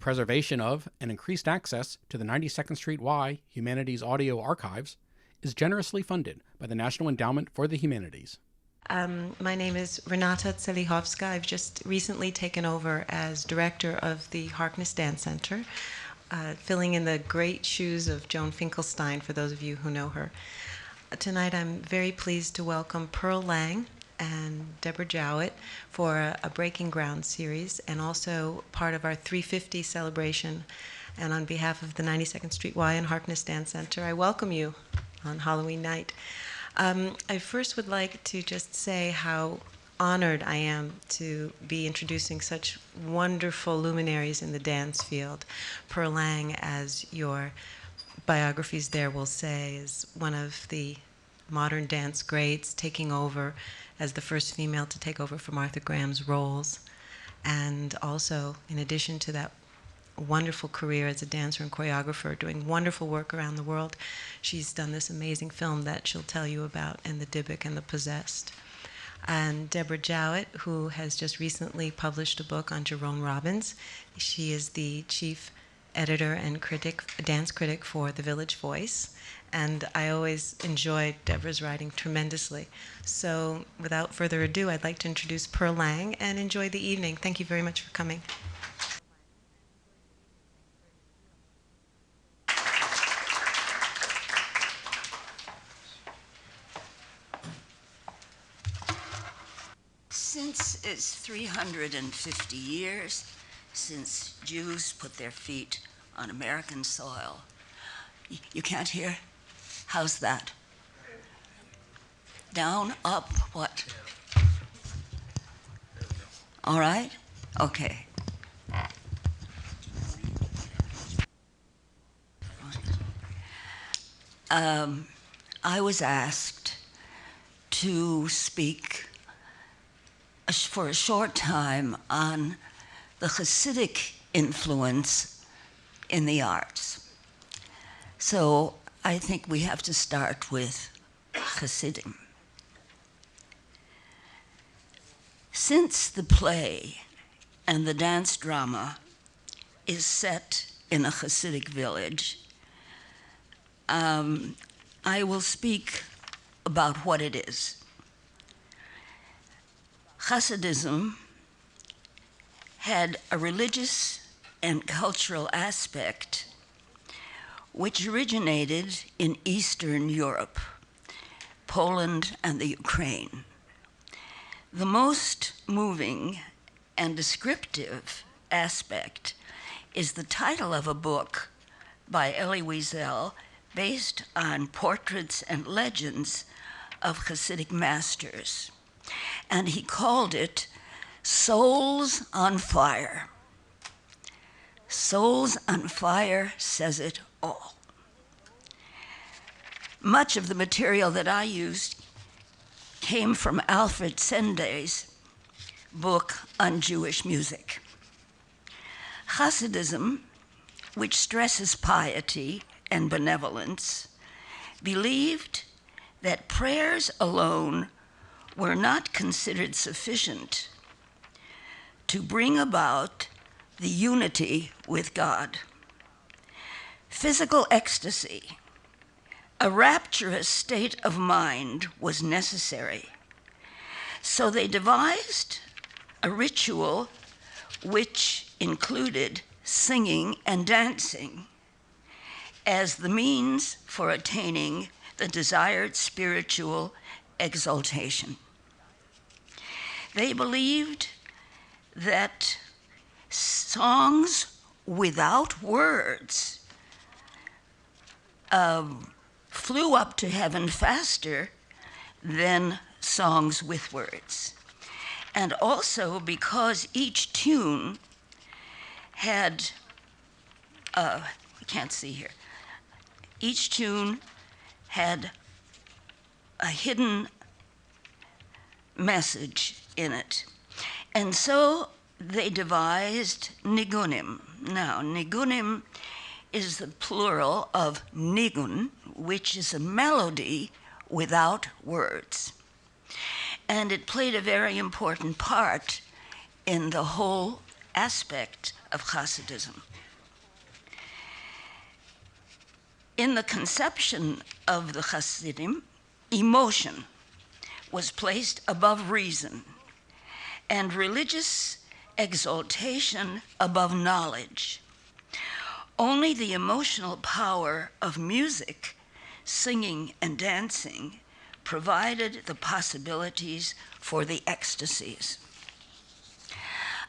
preservation of and increased access to the 92nd Street Y Humanities Audio Archives is generously funded by the National Endowment for the Humanities. My name is Renata Zelihovska. I've just recently taken over as director of the Harkness Dance Center, filling in the great shoes of Joan Finkelstein, for those of you who know her. Tonight I'm very pleased to welcome Pearl Lang and Deborah Jowitt for a Breaking Ground series, and also part of our 350 celebration. And on behalf of the 92nd Street Y and Harkness Dance Center, I welcome you on Halloween night. I first would like to just say how honored I am to be introducing such wonderful luminaries in the dance field. Pearl Lang, as your biographies there will say, is one of the modern dance greats, taking over as the first female to take over for Martha Graham's roles. And also, in addition to that wonderful career as a dancer and choreographer, doing wonderful work around the world, she's done this amazing film that she'll tell you about in the Dybbuk and the Possessed. And Deborah Jowitt, who has just recently published a book on Jerome Robbins. She is the chief editor and critic, dance critic for The Village Voice. And I always enjoy Deborah's writing tremendously. So without further ado, I'd like to introduce Pearl Lang and enjoy the evening. Thank you very much for coming. Since it's 350 years since Jews put their feet on American soil. You can't hear? How's that? Down, up, what? All right? Okay. I was asked to speak for a short time on the Hasidic influence in the arts. So I think we have to start with Hasidism. Since the play and the dance drama is set in a Hasidic village, I will speak about what it is. Hasidism had a religious and cultural aspect which originated in Eastern Europe, Poland and the Ukraine. The most moving and descriptive aspect is the title of a book by Elie Wiesel based on portraits and legends of Hasidic masters. And he called it Souls on Fire. Souls on Fire says it all. Much of the material that I used came from Alfred Sende's book on Jewish music. Hasidism, which stresses piety and benevolence, believed that prayers alone were not considered sufficient to bring about the unity with God. Physical ecstasy, a rapturous state of mind, was necessary. So they devised a ritual which included singing and dancing as the means for attaining the desired spiritual exaltation. They believed that songs without words flew up to heaven faster than songs with words. And also because each tune had, we can't see here, each tune had a hidden message in it. And so they devised nigunim. Now, nigunim is the plural of nigun, which is a melody without words. And it played a very important part in the whole aspect of Hasidism. In the conception of the Hasidim, emotion was placed above reason and religious exaltation above knowledge. Only the emotional power of music, singing and dancing, provided the possibilities for the ecstasies.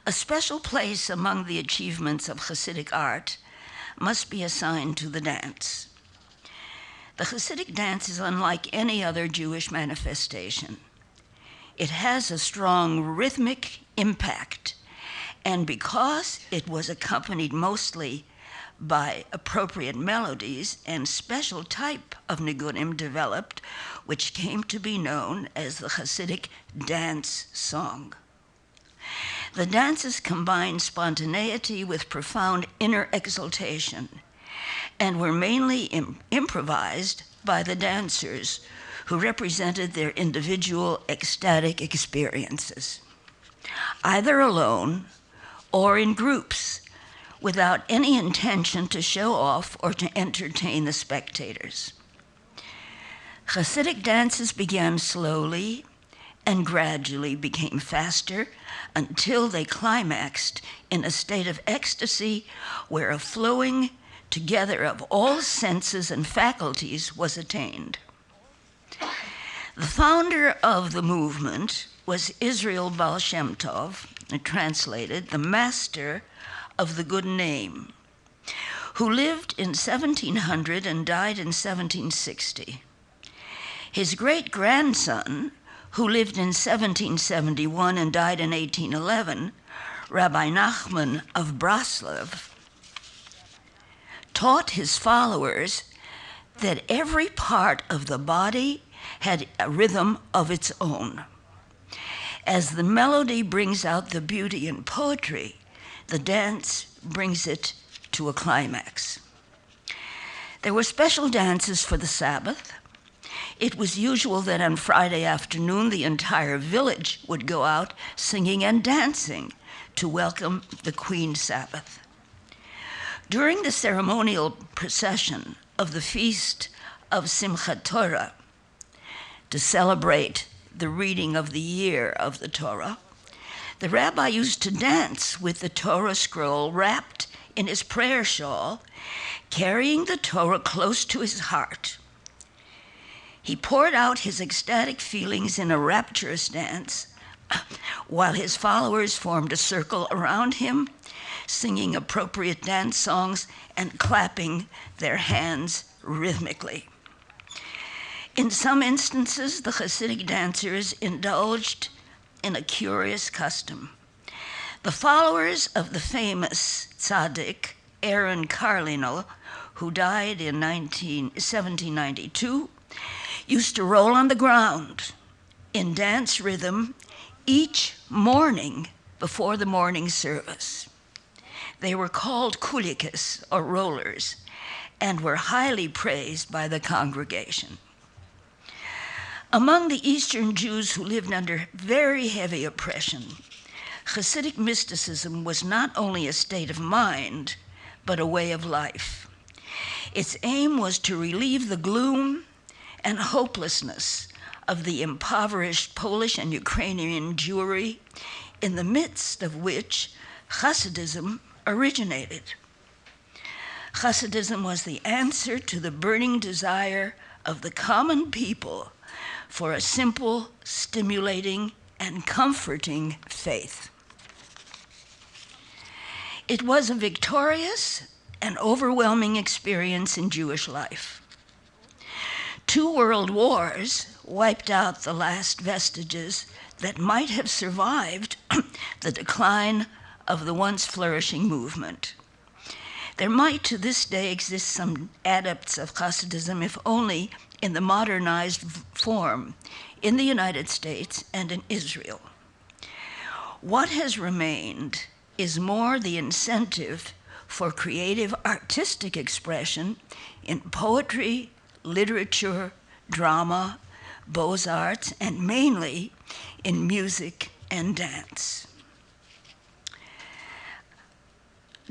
A special place among the achievements of Hasidic art must be assigned to the dance. The Hasidic dance is unlike any other Jewish manifestation. It has a strong rhythmic impact, and because it was accompanied mostly by appropriate melodies and special type of nigunim developed, which came to be known as the Hasidic dance song. The dances combined spontaneity with profound inner exaltation and were mainly improvised by the dancers who represented their individual ecstatic experiences, either alone or in groups, without any intention to show off or to entertain the spectators. Hasidic dances began slowly and gradually became faster until they climaxed in a state of ecstasy where a flowing together of all senses and faculties was attained. The founder of the movement was Israel Baal Shem Tov, translated, the master of the good name, who lived in 1700 and died in 1760. His great-grandson, who lived in 1771 and died in 1811, Rabbi Nachman of Braslav, taught his followers that every part of the body had a rhythm of its own. As the melody brings out the beauty in poetry, the dance brings it to a climax. There were special dances for the Sabbath. It was usual that on Friday afternoon the entire village would go out singing and dancing to welcome the Queen Sabbath. During the ceremonial procession of the feast of Simchat Torah, to celebrate the reading of the year of the Torah, the rabbi used to dance with the Torah scroll wrapped in his prayer shawl, carrying the Torah close to his heart. He poured out his ecstatic feelings in a rapturous dance, while his followers formed a circle around him, singing appropriate dance songs and clapping their hands rhythmically. In some instances, the Hasidic dancers indulged in a curious custom. The followers of the famous tzaddik, Aaron Carlino, who died in 1792, used to roll on the ground in dance rhythm each morning before the morning service. They were called kulikis, or rollers, and were highly praised by the congregation. Among the Eastern Jews who lived under very heavy oppression, Hasidic mysticism was not only a state of mind, but a way of life. Its aim was to relieve the gloom and hopelessness of the impoverished Polish and Ukrainian Jewry, in the midst of which Hasidism originated. Hasidism was the answer to the burning desire of the common people for a simple, stimulating, and comforting faith. It was a victorious and overwhelming experience in Jewish life. 2 world wars wiped out the last vestiges that might have survived the decline of the once flourishing movement. There might to this day exist some adepts of Hasidism, if only in the modernized form, in the United States and in Israel. What has remained is more the incentive for creative artistic expression in poetry, literature, drama, beaux-arts, and mainly in music and dance.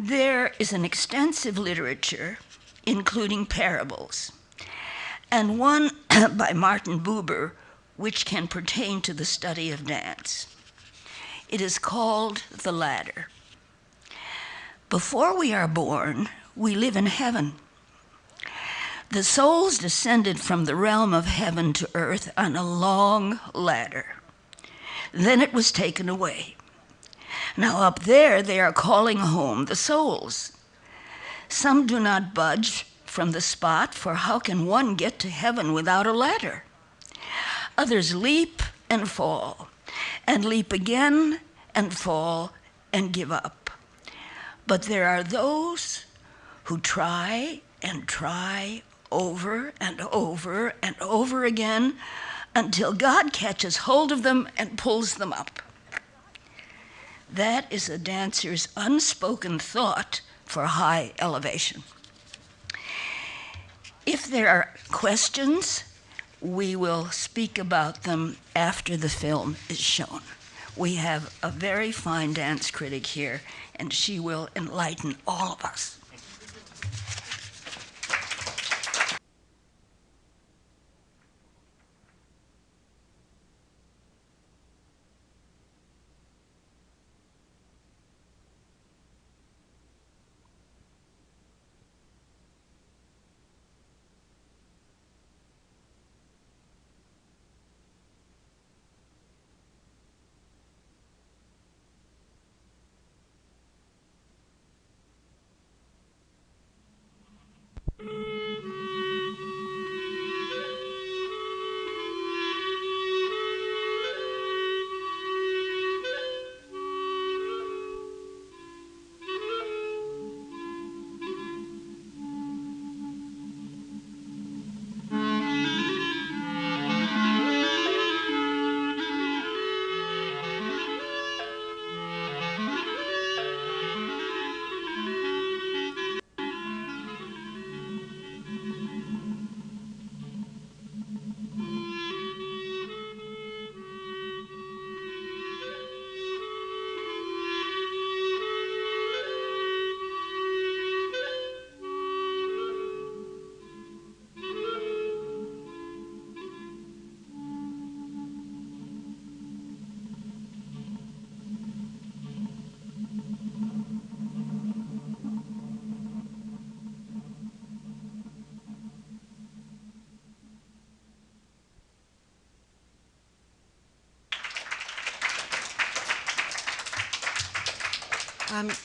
There is an extensive literature, including parables, and one by Martin Buber, which can pertain to the study of dance. It is called The Ladder. Before we are born, we live in heaven. The souls descended from the realm of heaven to earth on a long ladder. Then it was taken away. Now up there they are calling home the souls. Some do not budge from the spot, for how can one get to heaven without a ladder? Others leap and fall, and leap again and fall and give up. But there are those who try and try over and over and over again until God catches hold of them and pulls them up. That is a dancer's unspoken thought for high elevation. If there are questions, we will speak about them after the film is shown. We have a very fine dance critic here, and she will enlighten all of us.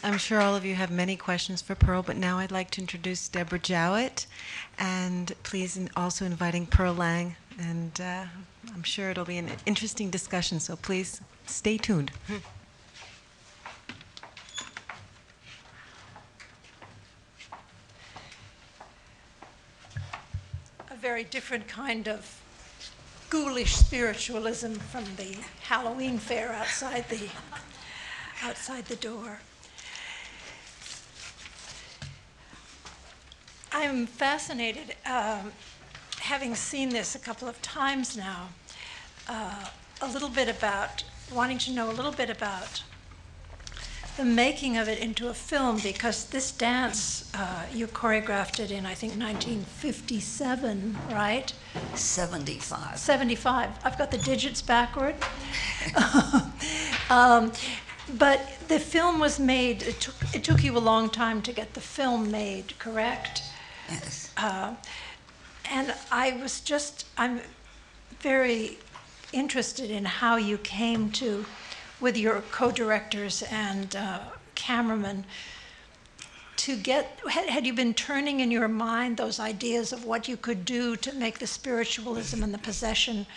I'm sure all of you have many questions for Pearl, but now I'd like to introduce Deborah Jowitt, and please also inviting Pearl Lang, and I'm sure it'll be an interesting discussion, so please stay tuned. A very different kind of ghoulish spiritualism from the Halloween fair outside the door. I'm fascinated, having seen this a couple of times now, wanting to know a little bit about the making of it into a film, because this dance, you choreographed it in, I think, 1957, right? 75. 75. I've got the digits backward. But the film was made, it took you a long time to get the film made, correct? Yes. And I'm very interested in how you came to, with your co-directors and cameramen, to get, had you been turning in your mind those ideas of what you could do to make the spiritualism and the possession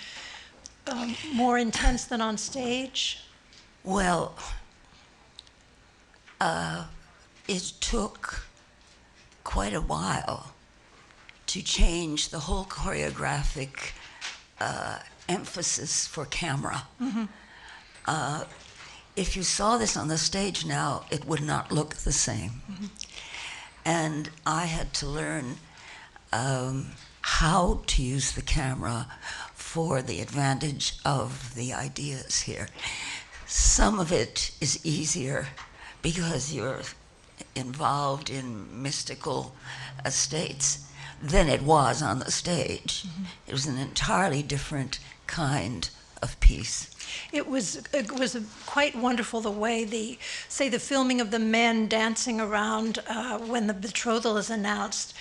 more intense than on stage? Well, it took quite a while to change the whole choreographic emphasis for camera. Mm-hmm. If you saw this on the stage now, it would not look the same. Mm-hmm. And I had to learn how to use the camera for the advantage of the ideas here. Some of it is easier because you're involved in mystical states than it was on the stage. It was an entirely different kind of piece. It was quite wonderful the way the filming of the men dancing around when the betrothal is announced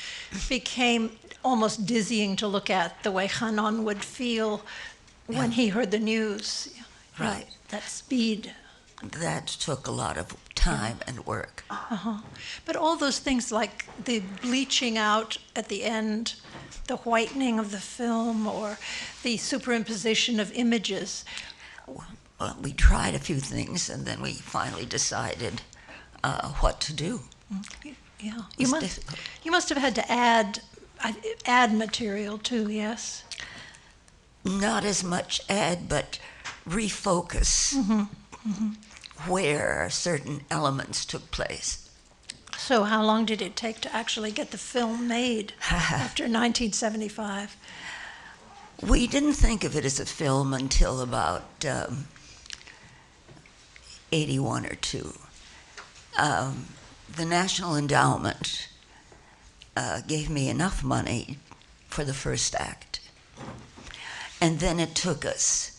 became almost dizzying to look at, the way Hanon would feel when he heard the news. Right. That speed. That took a lot of time and work. But all those things like the bleaching out at the end, the whitening of the film, or the superimposition of images. Well, we tried a few things, and then we finally decided what to do. Yeah, Difficult. you must have had to add material too. Yes. Not as much add, but refocus where certain elements took place. So how long did it take to actually get the film made after 1975? We didn't think of it as a film until about 81 or 2. The National Endowment gave me enough money for the first act. And then it took us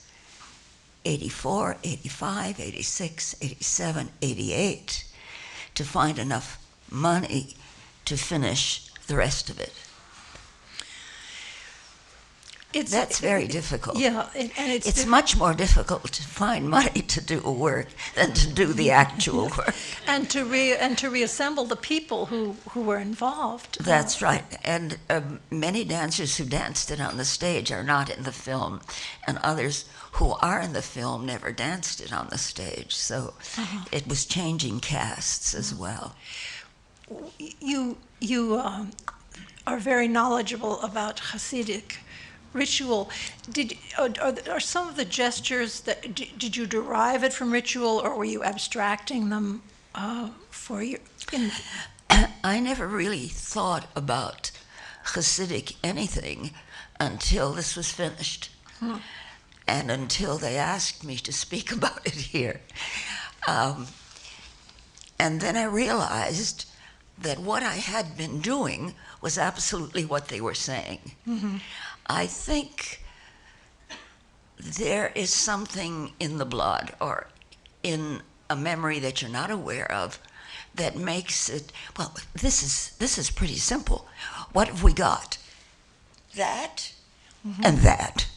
84, 85, 86, 87, 88 to find enough money to finish the rest of it. That's very difficult. Yeah, and it's much more difficult to find money to do a work than to do the actual work. And to reassemble the people who were involved. That's right. And many dancers who danced it on the stage are not in the film, and others who are in the film never danced it on the stage. So it was changing casts as well. You are very knowledgeable about Hasidic ritual. Are some of the gestures that did you derive it from ritual, or were you abstracting them for your? I never really thought about Hasidic anything until this was finished, and until they asked me to speak about it here. And then I realized that what I had been doing was absolutely what they were saying. I think there is something in the blood or in a memory that you're not aware of that makes it, well, this is pretty simple. What have we got? That and that.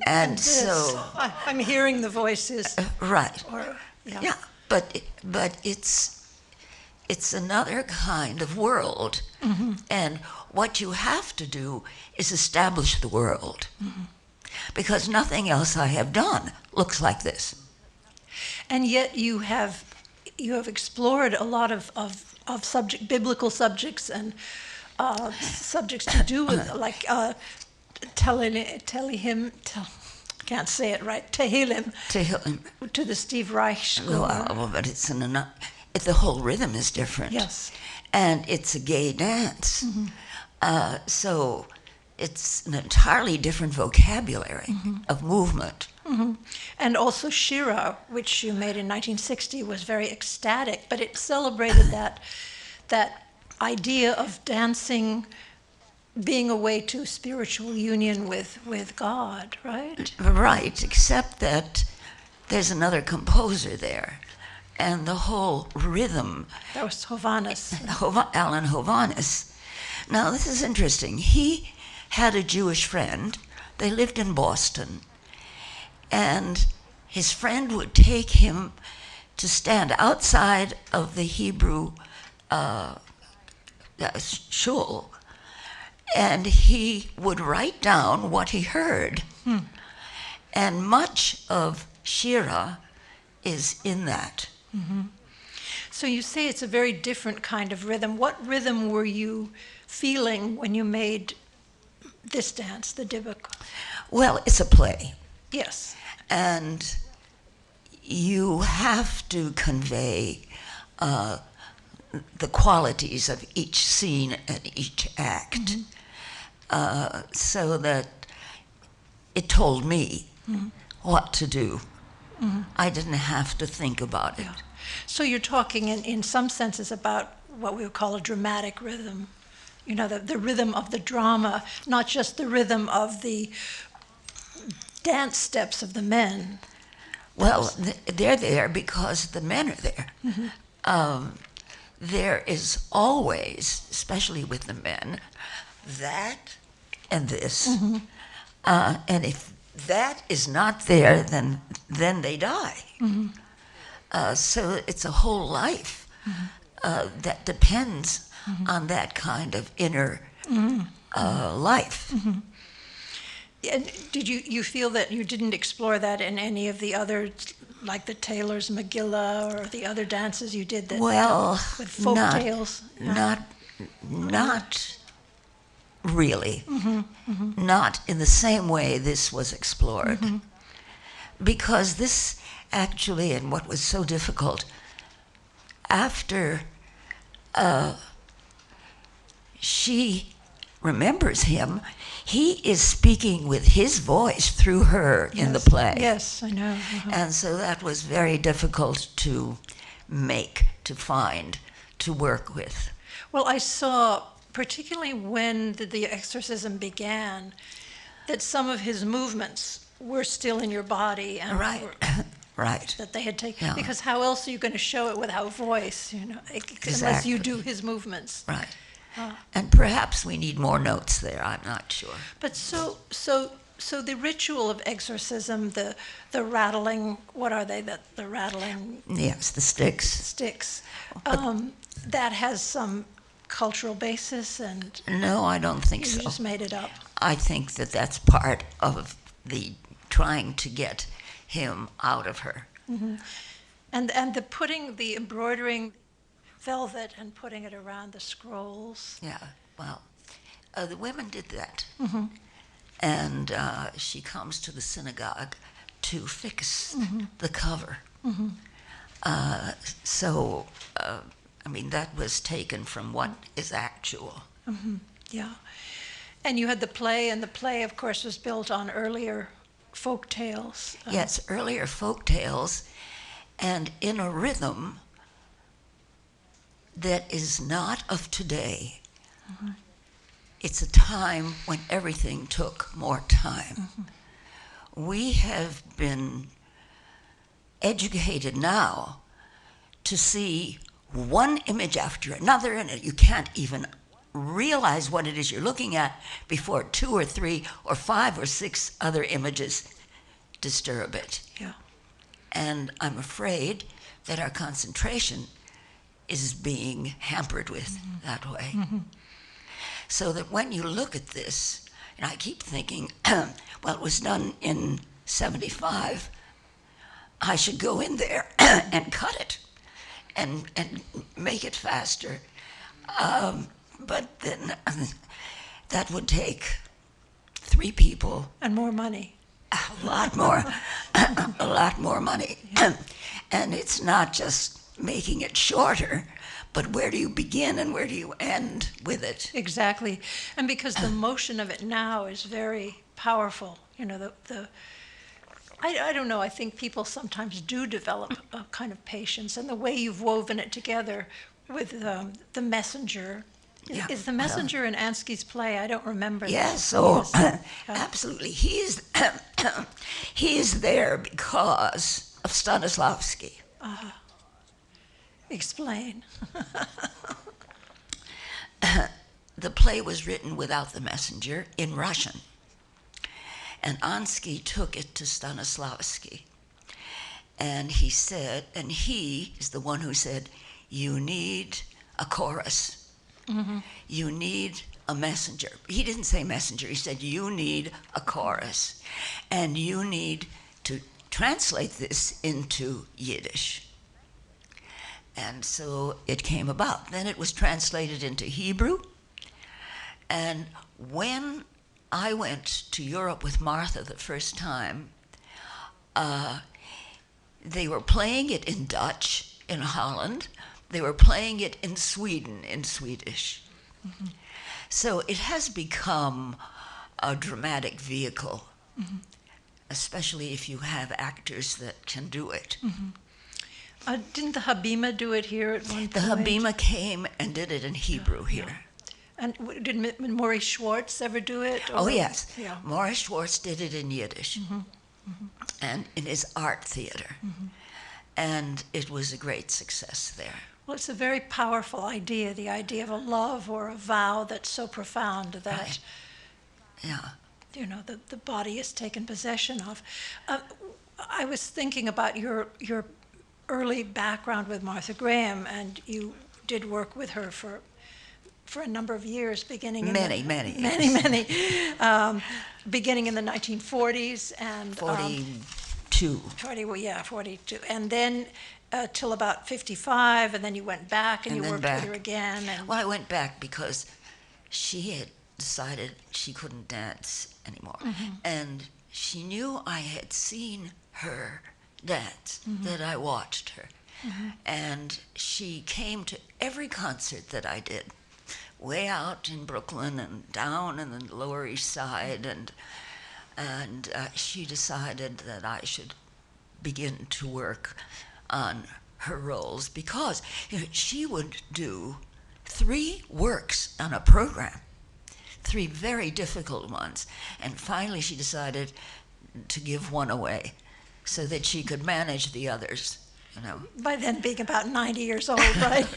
And so I'm hearing the voices. right. Yeah. But it's another kind of world. And what you have to do is establish the world. Because nothing else I have done looks like this. And yet you have explored a lot of biblical subjects and subjects to do with like Tehillim, can't say it right, Tehillim, to the Steve Reich school. Well, but the whole rhythm is different. Yes. And it's a gay dance. So it's an entirely different vocabulary of movement. And also Shira, which you made in 1960, was very ecstatic, but it celebrated that idea of dancing being a way to spiritual union with God, right? Right, except that there's another composer there. And the whole rhythm. That was Hovannes. Alan Hovannes. Now, this is interesting. He had a Jewish friend. They lived in Boston. And his friend would take him to stand outside of the Hebrew shul, and he would write down what he heard. And much of Shira is in that. So you say it's a very different kind of rhythm. What rhythm were you feeling when you made this dance, the Dybbuk? Well, it's a play. Yes. And you have to convey the qualities of each scene and each act so that it told me what to do I didn't have to think about it. Yeah. So you're talking in some senses about what we would call a dramatic rhythm. You know, the rhythm of the drama, not just the rhythm of the dance steps of the men. Well, they're there because the men are there. There is always, especially with the men, that and this. And if that is not there, then they die. So it's a whole life that depends on that kind of inner life. And did you feel that you didn't explore that in any of the other, like the Taylor's Megillah or the other dances you did that Well, with folk tales? Not really. Not in the same way this was explored. Because this actually, and what was so difficult, after she remembers him, he is speaking with his voice through her in the play. Yes, I know. And so that was very difficult to make, to find, to work with. Well, I saw, particularly when the exorcism began, that some of his movements were still in your body. And Right. Right. that they had taken. Yeah. Because how else are you going to show it without voice, you know, unless you do his movements. Right. And perhaps we need more notes there, I'm not sure. But so the ritual of exorcism, the rattling, what are they? The rattling Yes, the sticks. sticks, that has some cultural basis, and No, I don't think you so. just made it up. I think that that's part of the trying to get him out of her. And the embroidering velvet and putting it around the scrolls. Yeah, well, the women did that. And she comes to the synagogue to fix the cover. So, I mean, that was taken from what is actual. Yeah. And you had the play, and the play, of course, was built on earlier folk tales. Yes, earlier folk tales, and in a rhythm that is not of today. It's a time when everything took more time. We have been educated now to see one image after another, and you can't even realize what it is you're looking at before 2 or 3 or 5 or 6 other images disturb it. Yeah. And I'm afraid that our concentration is being hampered with that way. So that when you look at this, and I keep thinking, well, it was done in 75, I should go in there and cut it and make it faster. But then that would take 3 people. And more money. A lot more money. And it's not just making it shorter, but where do you begin and where do you end with it? Exactly. And because the motion of it now is very powerful, you know, I don't know, I think people sometimes do develop a kind of patience, and the way you've woven it together with the messenger. Yeah, Is the messenger in Ansky's play? I don't remember that. Yes, absolutely. He is there because of Stanislavski. Explain. The play was written without the messenger in Russian. And Anksy took it to Stanislavski. And he said, and he is the one who said, you need a chorus. You need a messenger. He didn't say messenger. He said, you need a chorus. And you need to translate this into Yiddish. And so it came about. Then it was translated into Hebrew. And when I went to Europe with Martha the first time, they were playing it in Dutch in Holland. They were playing it in Sweden in Swedish. So it has become a dramatic vehicle. especially if you have actors that can do it. Didn't the Habima do it here at one point? The Habima came and did it in Hebrew here. And did Maurice Schwartz ever do it? Oh, yes. Yeah. Maurice Schwartz did it in Yiddish and in his art theater. And it was a great success there. Well, it's a very powerful idea, the idea of a love or a vow that's so profound that, Right. Yeah. you know, the body is taken possession of. I was thinking about your early background with Martha Graham, and you did work with her for a number of years, beginning in Many. beginning in the 1940s and 42. 42, and then till about 55, and then you went back and you then worked back. with her again. And Well, I went back because she had decided she couldn't dance anymore. And she knew I had seen her dance, that I watched her. And she came to every concert that I did, way out in Brooklyn and down in the Lower East Side. And she decided that I should begin to work on her roles because she would do 3 works on a program, 3 very difficult ones, and finally she decided to give one away so that she could manage the others, you know. by then being about 90 years old, right?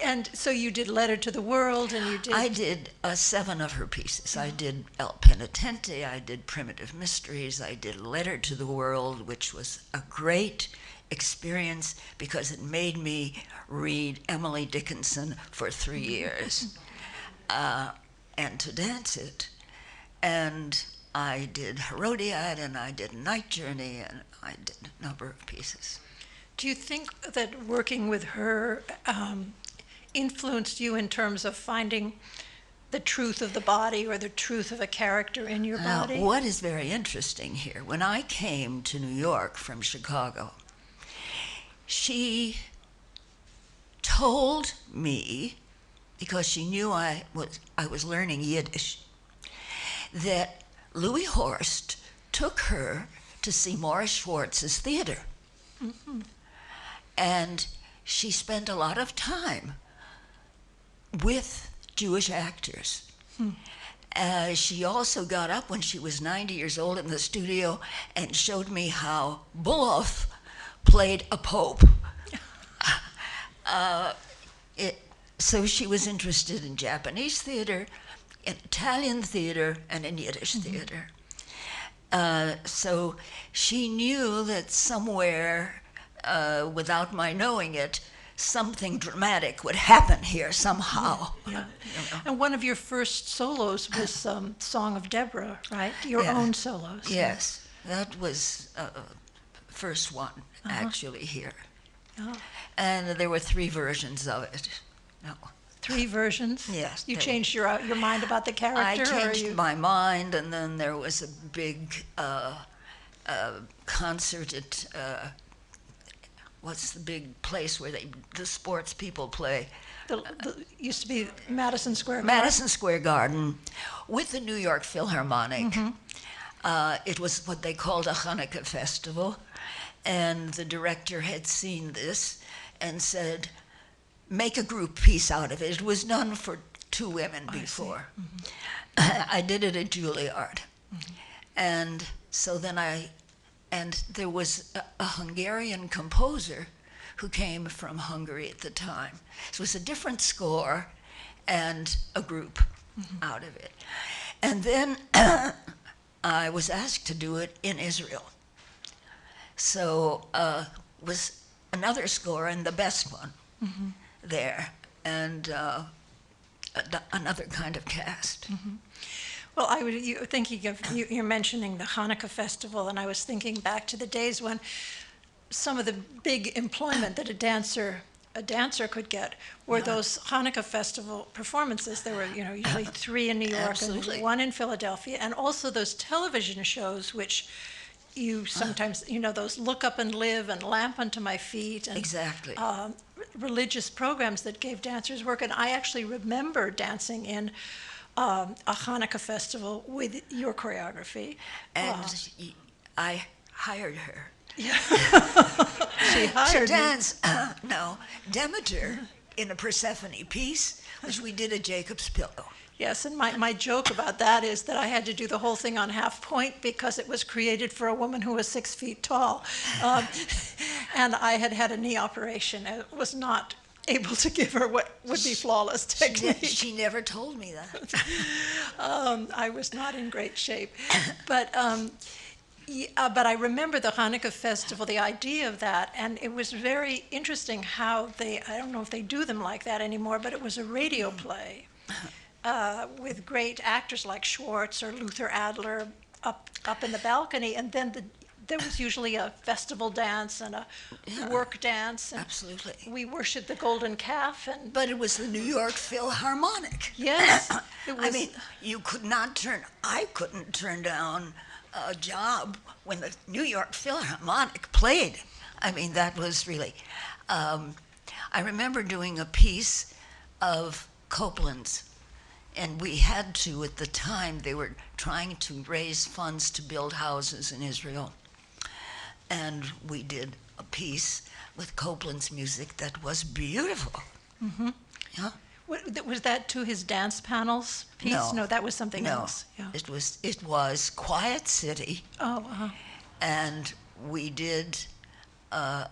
And so you did Letter to the World, and you did... I did 7 of her pieces. I did El Penitente, I did Primitive Mysteries, I did Letter to the World, which was a great experience because it made me read Emily Dickinson for 3 years and to dance it. And I did Herodiad, and I did Night Journey, and I did a number of pieces. Do you think that working with her influenced you in terms of finding the truth of the body or the truth of a character in your body? What is very interesting here, when I came to New York from Chicago, she told me, because she knew I was learning Yiddish, that Louis Horst took her to see Morris Schwartz's theater. And she spent a lot of time with Jewish actors. She also got up when she was 90 years old in the studio and showed me how Bulloff played a pope. So she was interested in Japanese theater, in Italian theater, and in Yiddish theater. So she knew that somewhere, without my knowing it, something dramatic would happen here somehow. Yeah. You know. And one of your first solos was Song of Deborah, right? Your own solos. Yes, that was first one, actually, here. Oh. And there were 3 versions of it. No. 3 versions? Yes. You changed your mind about the character? I changed or you... my mind, and then there was a big concert at, what's the big place where the sports people play? Used to be Madison Square Garden. Madison Square Garden, with the New York Philharmonic. It was what they called a Hanukkah festival, and the director had seen this and said, make a group piece out of it. It was done for 2 women before. I did it at Juilliard. And so then and there was a Hungarian composer who came from Hungary at the time. So it was a different score and a group out of it. And then I was asked to do it in Israel. So was another score, and the best one there, and another kind of cast. Well, I was thinking of, you're mentioning the Hanukkah festival, and I was thinking back to the days when some of the big employment that a dancer could get were those Hanukkah festival performances. There were, usually 3 in New York and 1 in Philadelphia, and also those television shows which you sometimes, those Look Up and Live and Lamp Unto My Feet, and Exactly. Religious programs that gave dancers work. And I actually remember dancing in a Hanukkah festival with your choreography. And I hired her She hired to me. dance. No, Demeter in a Persephone piece, which we did at Jacob's Pillow. Yes, and my joke about that is that I had to do the whole thing on half point because it was created for a woman who was 6 feet tall. And I had had a knee operation and was not able to give her what would be flawless technique. She never told me that. I was not in great shape. But I remember the Hanukkah festival, the idea of that, and it was very interesting how I don't know if they do them like that anymore, but it was a radio play. With great actors like Schwartz or Luther Adler up in the balcony, and then there was usually a festival dance and a work dance. And absolutely. We worshipped the golden calf, but it was the New York Philharmonic. Yes, it was. I mean, I couldn't turn down a job when the New York Philharmonic played. I mean, that was really. I remember doing a piece of Copland's. And we had to, at the time, they were trying to raise funds to build houses in Israel. And we did a piece with Copland's music that was beautiful. Mm-hmm. Yeah. Was that to his dance panels piece? No, that was something else. Yeah. It was Quiet City. Oh, uh-huh. And we did a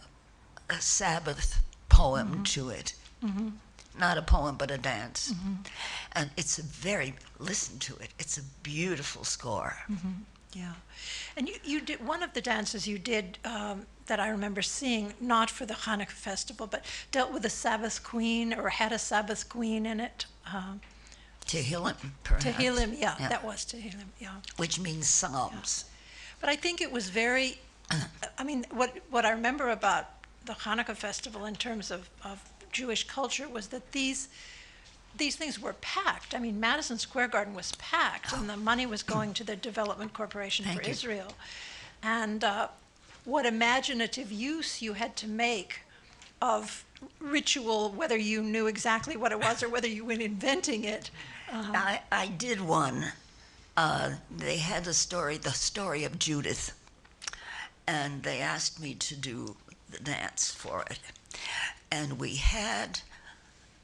Sabbath poem to it. Mm-hmm. Not a poem, but a dance. Mm-hmm. And listen to it, it's a beautiful score. Mm-hmm. Yeah. And you did, one of the dances you did that I remember seeing, not for the Hanukkah festival, but dealt with a Sabbath queen, or had a Sabbath queen in it. Tehillim, perhaps. Tehillim, yeah, that was Tehillim, yeah. Which means Psalms. Yeah. But I think it was very, I mean, what I remember about the Hanukkah festival in terms of Jewish culture was that these things were packed. I mean, Madison Square Garden was packed, and the money was going to the Development Corporation for Israel. And what imaginative use you had to make of ritual, whether you knew exactly what it was or whether you were inventing it. I did one. They had the story of Judith, and they asked me to do the dance for it. And we had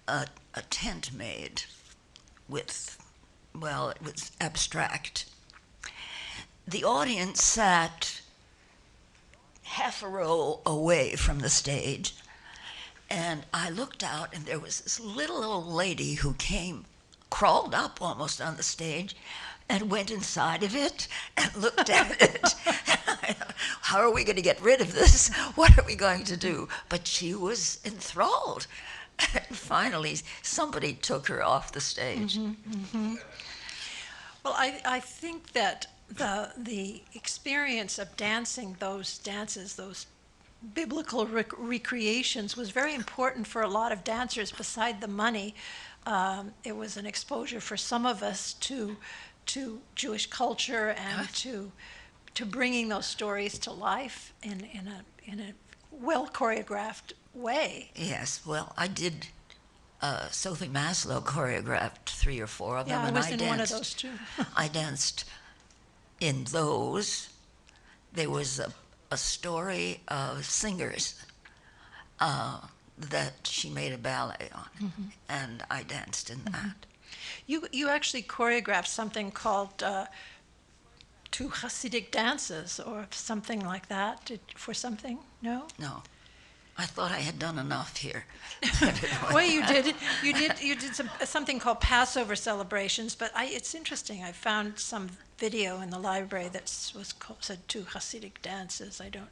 a tent made with, well, it was abstract. The audience sat half a row away from the stage, and I looked out, and there was this little old lady who crawled up almost on the stage, and went inside of it and looked at it. How are we going to get rid of this? What are we going to do? But she was enthralled. And finally, somebody took her off the stage. Mm-hmm, mm-hmm. Well, I think that the experience of dancing those dances, those biblical recreations, was very important for a lot of dancers. Beside the money, it was an exposure for some of us to Jewish culture and to bringing those stories to life in a well choreographed way. Yes, well, I did. Sophie Maslow choreographed 3 or 4 of them, yeah, and I was in danced. One of those too. I danced in those. There was a story of singers that she made a ballet on, mm-hmm. and I danced in mm-hmm. that. You actually choreographed something called 2 Hasidic dances or something like that for something? No? No. I thought I had done enough here. Well, you did. You did something called Passover celebrations, but it's interesting. I found some video in the library that said 2 Hasidic dances. I don't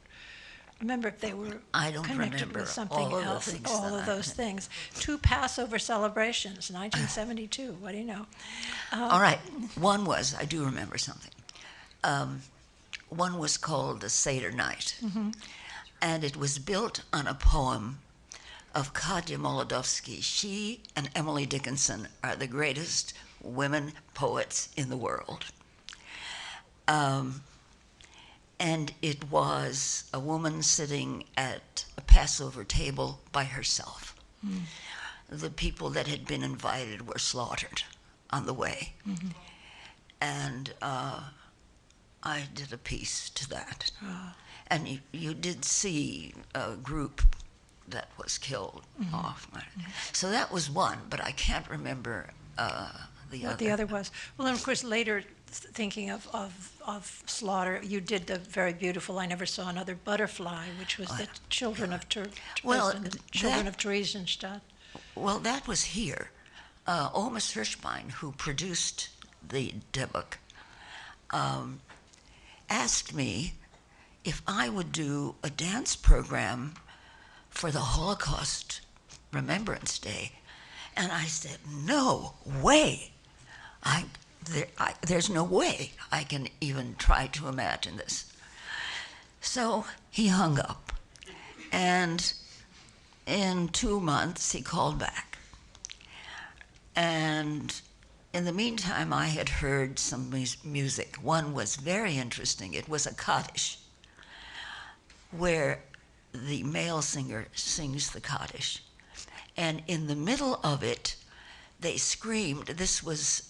remember if they were connected with something else. All of those things. 2 Passover celebrations, 1972. What do you know? All right. One was, I do remember something. One was called the Seder Night. Mm-hmm. And it was built on a poem of Katya Molodovsky. She and Emily Dickinson are the greatest women poets in the world. And it was a woman sitting at a Passover table by herself. Mm. The people that had been invited were slaughtered. on the way. And I did a piece to that. And you did see a group that was killed off. So that was one, but I can't remember the What other. the other was. Well, and of course, later, thinking of slaughter, you did the very beautiful I Never Saw Another Butterfly, which was the children of Well, the children of Theresienstadt. Well, that was here. Omas Hirschbein, who produced the Dybbuk, asked me if I would do a dance program for the Holocaust Remembrance Day. And I said, no way. There's no way I can even try to imagine this. So he hung up. And in 2 months, he called back. And in the meantime, I had heard some music. One was very interesting. It was a Kaddish, where the male singer sings the Kaddish. And in the middle of it, they screamed. This was,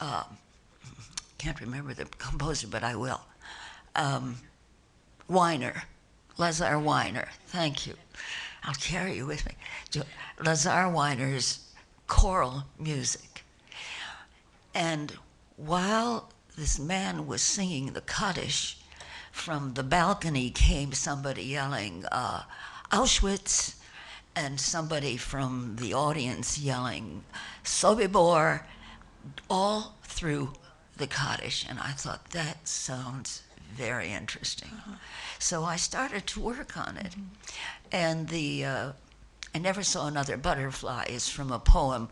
can't remember the composer, but I will. Weiner, Lazar Weiner, thank you. I'll carry you with me. Lazar Weiner's choral music. And while this man was singing the Kaddish, from the balcony came somebody yelling, Auschwitz, and somebody from the audience yelling, Sobibor, all through the Kaddish. And I thought, that sounds very interesting. So I started to work on it. And I Never Saw Another Butterfly is from a poem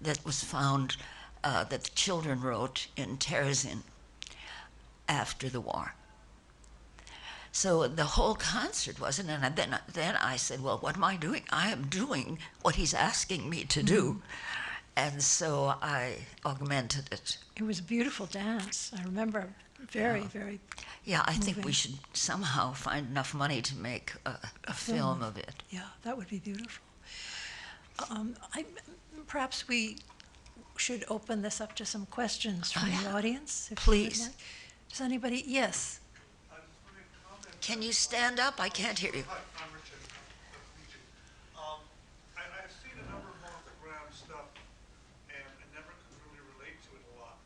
that was found, that the children wrote in Terezin after the war. So the whole concert wasn't, and then I said, well, what am I doing? I am doing what he's asking me to do. And so I augmented it. It was a beautiful dance. I remember very Yeah, I think moving. we should somehow find enough money to make a film of it. Yeah, that would be beautiful. Perhaps we should open this up to some questions from the audience. If you would Please. like. Does anybody? Yes. Can you stand up? I can't hear you. Hi, I'm Richard. I've seen a number of monogram stuff, and I never could really relate to it a lot.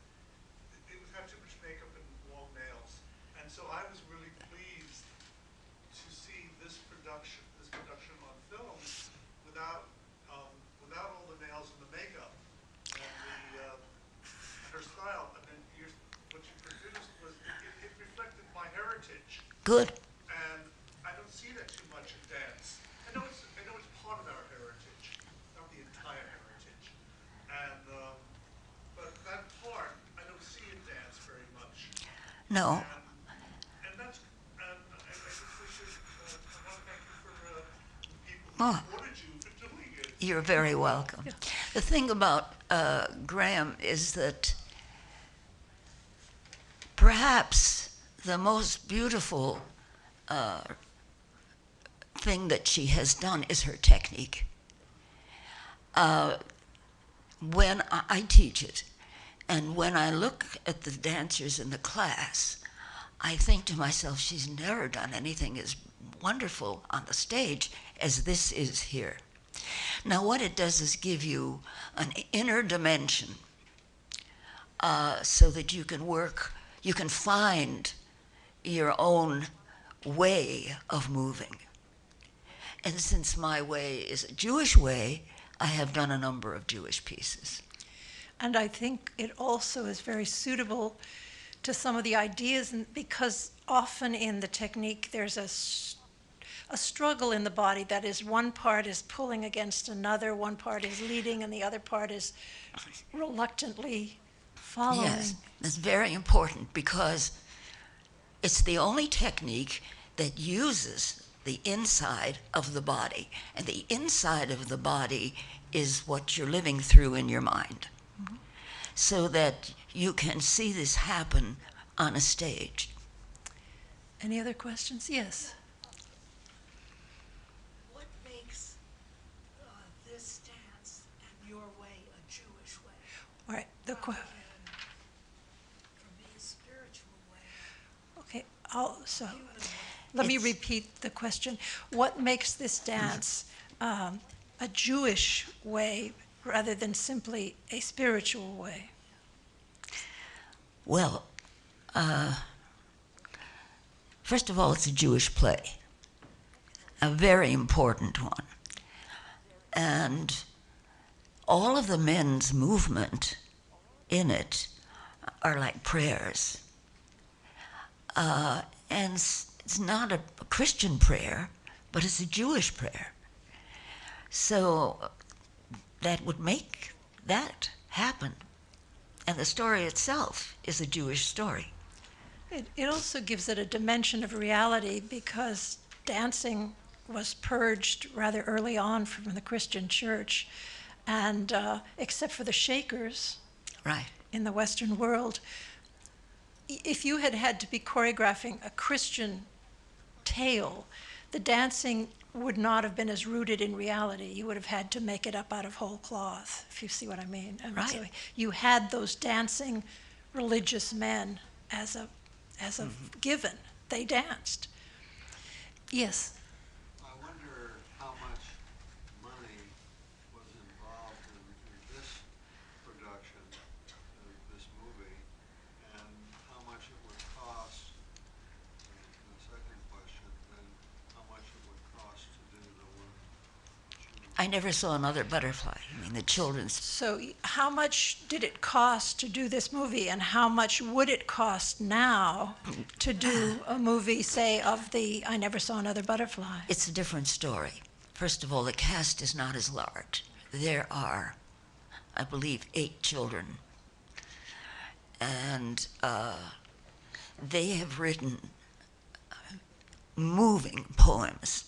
It would have too much makeup and long nails, and so I was really pleased to see this production on film without all the nails and the makeup and her style. And then what you produced was it reflected my heritage. Good. And I don't see that too much in dance. I know it's part of our heritage, not the entire heritage. And but that part I don't see in dance very much. No. And that's I think we should. I want to thank you for the people who Oh. supported you for doing it. You're very welcome. The thing about Graham is that perhaps the most beautiful thing that she has done is her technique. When I teach it, and when I look at the dancers in the class, I think to myself, she's never done anything as wonderful on the stage as this is here. Now, what it does is give you an inner dimension so that you can find your own way of moving. And since my way is a Jewish way, I have done a number of Jewish pieces. And I think it also is very suitable to some of the ideas, because often in the technique there's a struggle in the body. That is, one part is pulling against another, one part is leading, and the other part is reluctantly following. Yes, that's very important, because it's the only technique that uses the inside of the body. And the inside of the body is what you're living through in your mind. So that you can see this happen on a stage. Any other questions? Yes. What makes this dance and your way a Jewish way? All right. So let me It's- repeat the question. What makes this dance a Jewish way rather than simply a spiritual way? Well, first of all, it's a Jewish play, a very important one. And all of the men's movement in it are like prayers. And it's not a Christian prayer, but it's a Jewish prayer. So that would make that happen. And the story itself is a Jewish story. It also gives it a dimension of reality because dancing was purged rather early on from the Christian church. And except for the Shakers Right. in the Western world, if you had had to be choreographing a Christian tale, the dancing would not have been as rooted in reality. You would have had to make it up out of whole cloth, if you see what I mean. And Right. so you had those dancing religious men as a given. They danced. Yes. I wonder how much money was involved in this production of this movie, and how much it would cost, and the second question, then how much it would cost to do the one. I never saw another butterfly. I mean, the children's. So how much did it cost to do this movie, and how much would it cost now to do a movie, say, of the I Never Saw Another Butterfly? It's a different story. First of all, the cast is not as large. There are, I believe, 8 children. And they have written moving poems.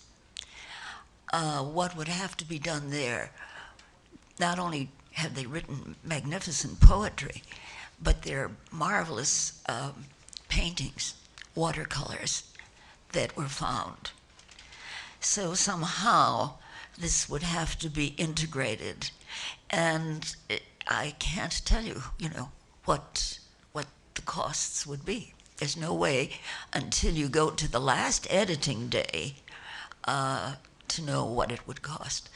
What would have to be done there, not only have they written magnificent poetry, but they're marvelous paintings, watercolors that were found. So somehow this would have to be integrated. And I can't tell you, what the costs would be. There's no way until you go to the last editing day to know what it would cost.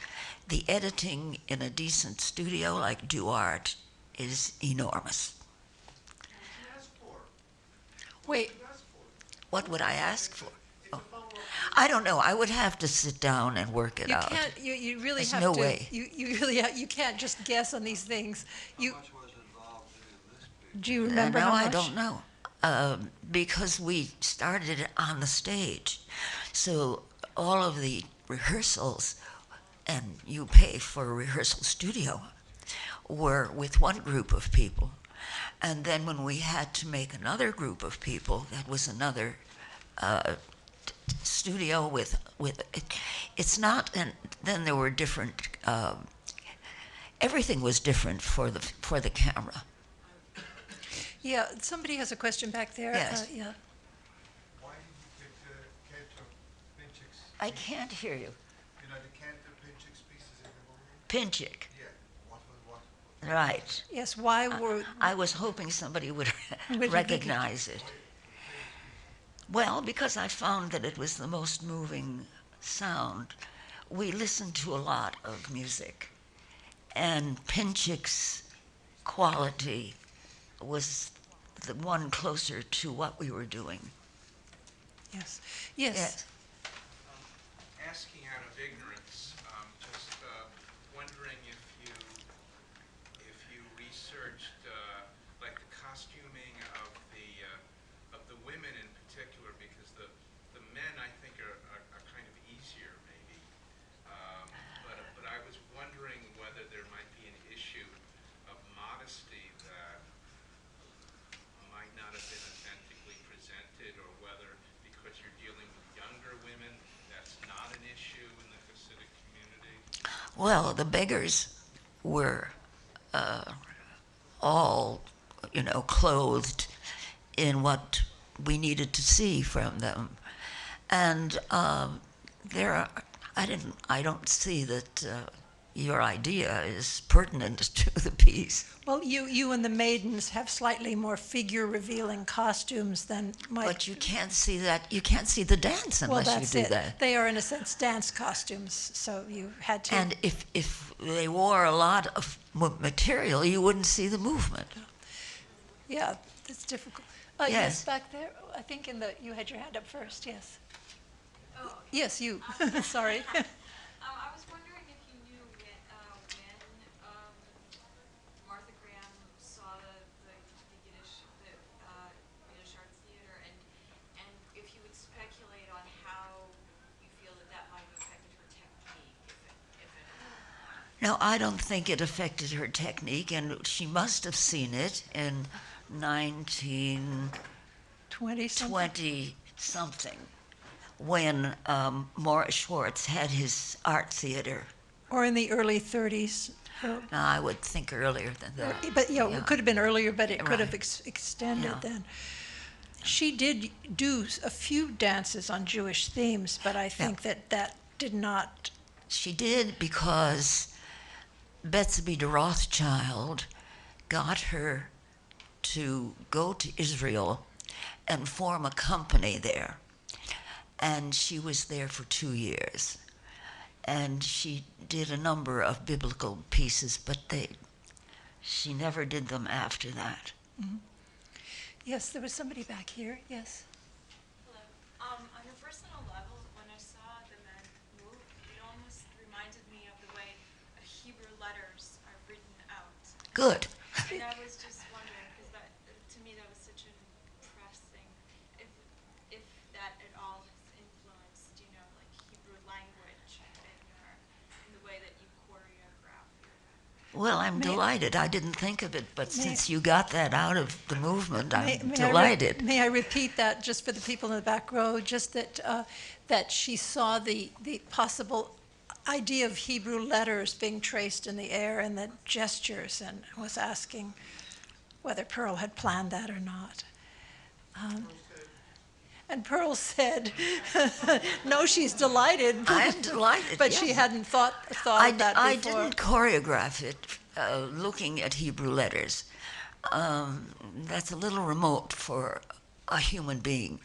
The editing in a decent studio like Duart is enormous. Wait, What would I ask for? Oh, I don't know. I would have to sit down and work it you out. can't. You really There's have no to. way. You really you can't just guess on these things. You How much was involved in this piece? do you remember no, how I much? don't know. Because we started it on the stage. So all of the rehearsals, and you pay for a rehearsal studio, were with one group of people. And then when we had to make another group of people, that was another studio with it's not, and then there were different, everything was different for the camera. Yeah, somebody has a question back there. Yes. Yeah. Why did you pick Cantor Pinchik's? I can't hear you. You know the Cantor Pinchik's pieces in the movie? Pinchik, Yeah. What? right. Yes. Why were I was hoping somebody would Would recognize it. Well, because I found that it was the most moving sound. We listened to a lot of music, and Pinchik's quality was the one closer to what we were doing. yes? Yes. Yes. Asking out of ignorance, just wondering if you researched like the costuming of the women in particular, because the men I think are kind of easier maybe, but I was wondering whether there might be an issue of modesty that might not have been authentically presented, or whether because you're dealing with younger women, that's not an issue in the Hasidic community. Well, the beggars were all, clothed in what we needed to see from them, and I don't see that your idea is pertinent to the piece. Well, you and the maidens have slightly more figure-revealing costumes than might. But you can't see that. You can't see the dance Well, unless that's you do it. that. They are, in a sense, dance costumes, so you had to. And if they wore a lot of material, you wouldn't see the movement. Yeah, it's difficult. Yes. Yes, back there. I think you had your hand up first. Yes. Oh, Yes, you. Sorry. I was wondering if you knew when Martha Graham saw the Yiddish Arts Theater, and if you would speculate on how you feel that might have affected her technique, if at all. Now, I don't think it affected her technique, and she must have seen it in 1920 something, when Morris Schwartz had his art theater. Or in the early 30s. Now, I would think earlier than that. But it could have been earlier, but it could have Right. extended Yeah. then. She did do a few dances on Jewish themes, but I think that did not. She did because Betsy de Rothschild got her to go to Israel and form a company there. And she was there for 2 years. And she did a number of biblical pieces, but she never did them after that. Mm-hmm. Yes, there was somebody back here. Yes. Hello. On a personal level, when I saw the men move, it almost reminded me of the way Hebrew letters are written out. Good. And I was just wondering, because that, to me, that was such an impressing, if that at all has influenced, like Hebrew language in the way that you choreograph your. Well, I'm delighted. I didn't think of it, but since you got that out of the movement, I'm delighted. May I repeat that just for the people in the back row? Just that she saw the possible idea of Hebrew letters being traced in the air and the gestures, and was asking whether Pearl had planned that or not. And Pearl said, "No, she's delighted." I'm delighted. But yes. she hadn't thought of that before. I didn't choreograph it looking at Hebrew letters. That's a little remote for a human being.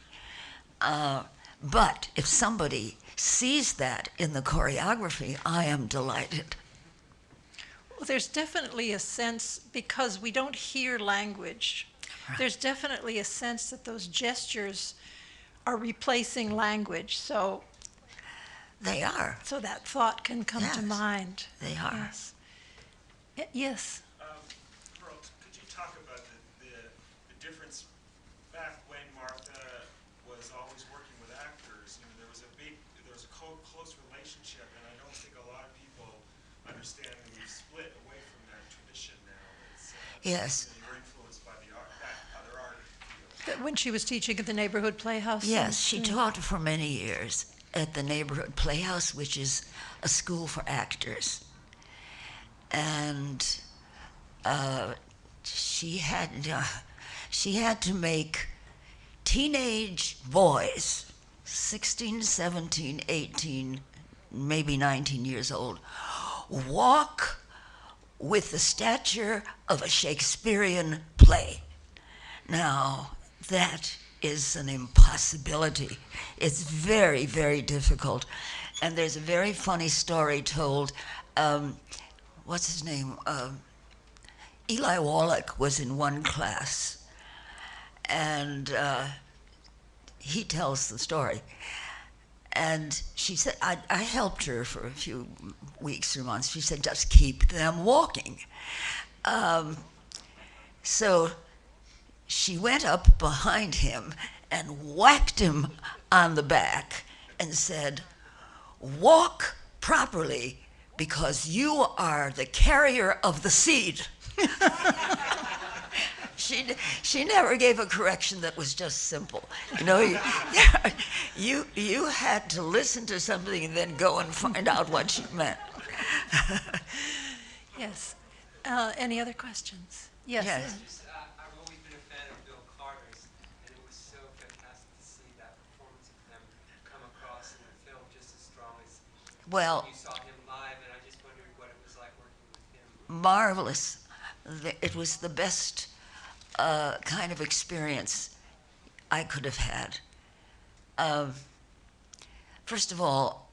But if somebody sees that in the choreography, I am delighted. Well, there's definitely a sense, because we don't hear language, there's definitely a sense that those gestures are replacing language. So They are. so that thought can come to Yes, mind. they are. Yes. Yes. Pearl, could you talk about the difference back when Martha was always working with actors? There was a close relationship, and I don't think a lot of people understand that we've split away from that tradition now. It's, Yes. You're influenced by that other art field. When she was teaching at the neighborhood playhouse? Yes, she taught for many years at the neighborhood playhouse, which is a school for actors. And she had to make teenage boys, 16, 17, 18, maybe 19 years old, walk with the stature of a Shakespearean play. Now, that is an impossibility. It's very, very difficult. And there's a very funny story told. What's his name? Eli Wallach was in one class, and he tells the story. And she said, I helped her for a few weeks or months. She said, just keep them walking. So she went up behind him and whacked him on the back and said, walk properly, because you are the carrier of the seed. She never gave a correction that was just simple. You had to listen to something and then go and find out what she meant. Yes. Any other questions? Yes. Yes. I've always been a fan of Bill Carter's, and it was so fantastic to see that performance of them come across in the film just as strong as Well, you saw him live, and I just wondered what it was marvelous. It was the best kind of experience I could have had. First of all,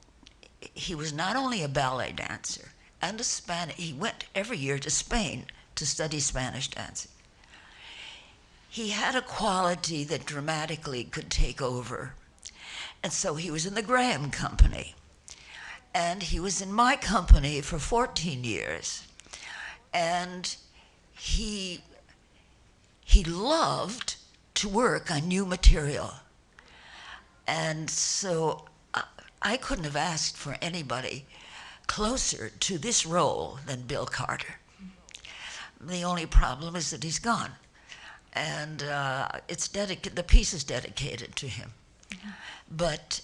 he was not only a ballet dancer and a Spanish, he went every year to Spain to study Spanish dancing. He had a quality that dramatically could take over. And so he was in the Graham Company. And he was in my company for 14 years. And he loved to work on new material. And so I couldn't have asked for anybody closer to this role than Bill Carter. The only problem is that he's gone. And the piece is dedicated to him. But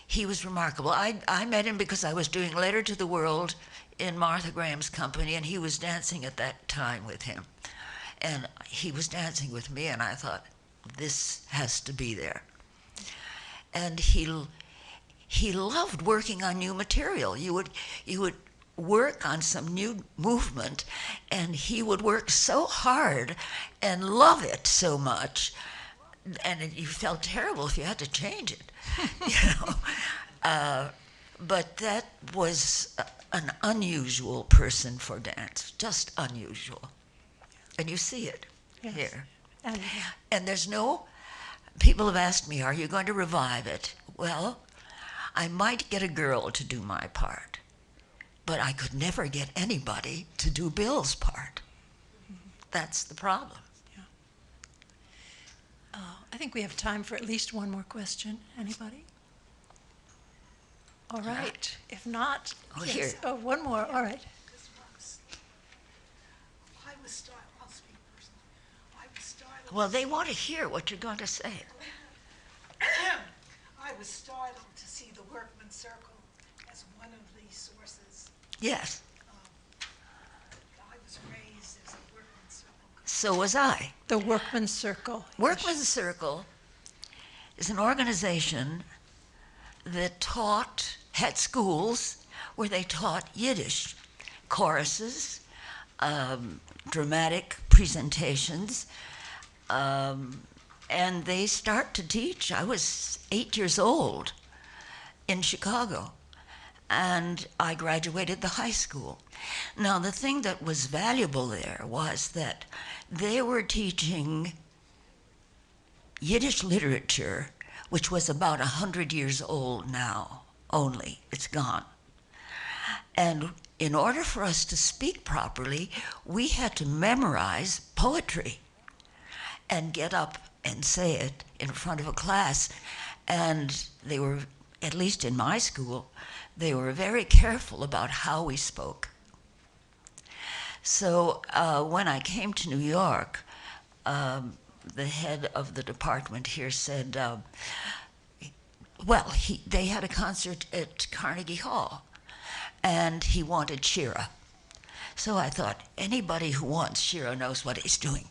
he was remarkable. I met him because I was doing Letter to the World in Martha Graham's company, and he was dancing at that time with him. And he was dancing with me, and I thought, this has to be there. And he loved working on new material. You would work on some new movement, and he would work so hard and love it so much, and you felt terrible if you had to change it, but that was an unusual person for dance, just unusual. And you see it here. And there's no, people have asked me, are you going to revive it? Well, I might get a girl to do my part, but I could never get anybody to do Bill's part. That's the problem. I think we have time for at least one more question. Anybody? All right. If not, Here. Oh, one more. All right. I'll speak personally. I was startled. Well, they want to hear what you're going to say. I was startled to see the Workman's Circle as one of the sources. Yes. I was raised as a Workman's Circle. So was I. The Workman's Circle. Workman's Circle is an organization that had schools where they taught Yiddish, choruses, dramatic presentations, and they start to teach. I was 8 years old in Chicago, and I graduated the high school. Now, the thing that was valuable there was that they were teaching Yiddish literature, which was about 100 years old now only. It's gone. And in order for us to speak properly, we had to memorize poetry and get up and say it in front of a class. And they were, at least in my school, they were very careful about how we spoke. So when I came to New York, the head of the department here said, they had a concert at Carnegie Hall, and he wanted Shira. So I thought, anybody who wants Shira knows what he's doing.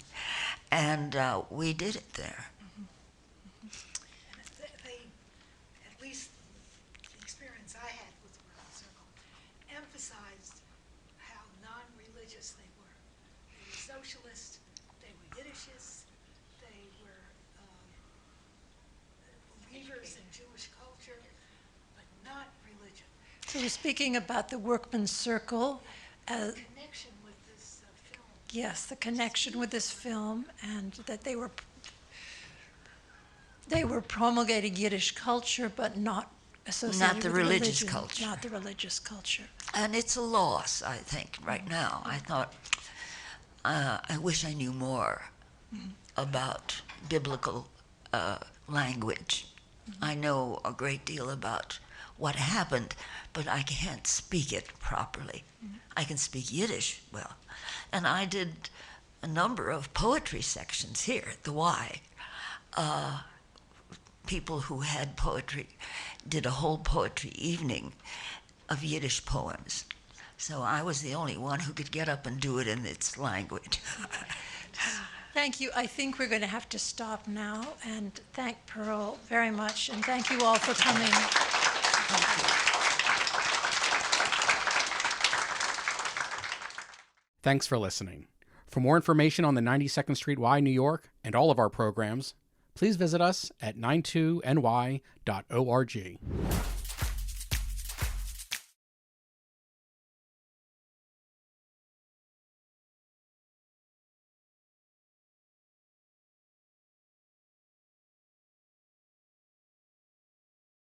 And we did it there. They, at least the experience I had with the Workman's Circle, emphasized how non-religious they were. They were socialist, they were Yiddishists, they were believers in Jewish culture, but not religion. So we're speaking about the Workman's Circle. Connection with this film. Yes, the connection with this film, and that they were promulgating Yiddish culture, but not associated Not the with religious religion, culture. Not the religious culture. And it's a loss, I think, right now. I thought, I wish I knew more about biblical language. I know a great deal about what happened, but I can't speak it properly. I can speak Yiddish well. And I did a number of poetry sections here at the Y. People who had poetry did a whole poetry evening of Yiddish poems. So I was the only one who could get up and do it in its language. Thank you. I think we're going to have to stop now and thank Pearl very much, and thank you all for coming. Thank you. Thanks for listening. For more information on the 92nd Street Y, New York, and all of our programs, please visit us at 92ny.org.